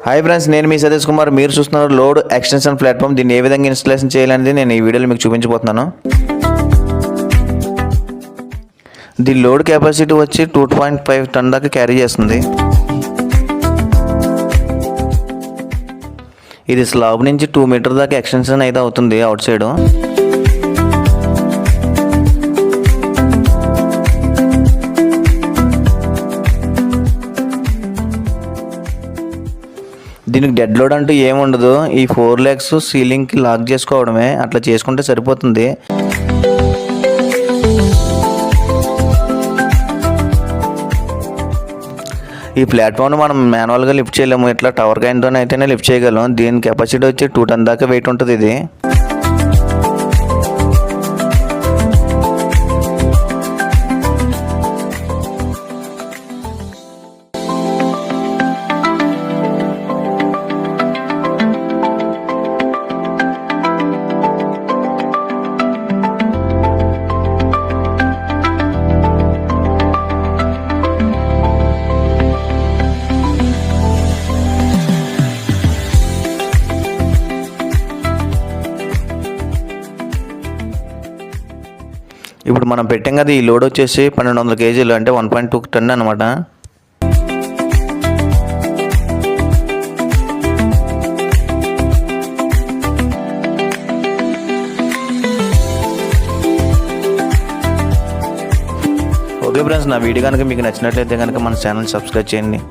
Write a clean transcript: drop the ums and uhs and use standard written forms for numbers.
Hi friends, నేను మీ సతీష్ కుమార్. మీరు చూస్తున్నారు లోడ్ ఎక్స్టెన్షన్ ప్లాట్ఫామ్. దీన్ని ఏ విధంగా ఇన్స్టాలేషన్ చేయాలనేది నేను ఈ వీడియోలో మీకు చూపించబోతున్నాను. దీని లోడ్ కెపాసిటీ వచ్చి 2.5 టన్ దాకా క్యారీ చేస్తుంది. ఇది స్లాబ్ నుంచి 2 మీటర్ దాకా ఎక్స్టెన్షన్ అయితే అవుతుంది అవుట్ సైడ్. దీనికి డెడ్ లోడ్ అంటూ ఏముండదు. ఈ 4 legs సీలింగ్కి లాక్ చేసుకోవడమే. అట్లా చేసుకుంటే సరిపోతుంది. ఈ ప్లాట్ఫామ్ను మనం మాన్యువల్గా లిఫ్ట్ చేయలేము. ఇట్లా టవర్ గైన్తో అయితేనే లిఫ్ట్ చేయగలం. దీని కెపాసిటీ వచ్చి 2 టన్ దాకా వెయిట్ ఉంటుంది. ఇది ఇప్పుడు మనం పెట్టాం కదా, ఈ లోడ్ వచ్చేసి 1200 kg అంటే 1.2 టన్ అనమాట. ఓకే ఫ్రెండ్స్, నా వీడియో కనుక మీకు నచ్చినట్లయితే కనుక మన ఛానల్ సబ్స్క్రైబ్ చేయండి.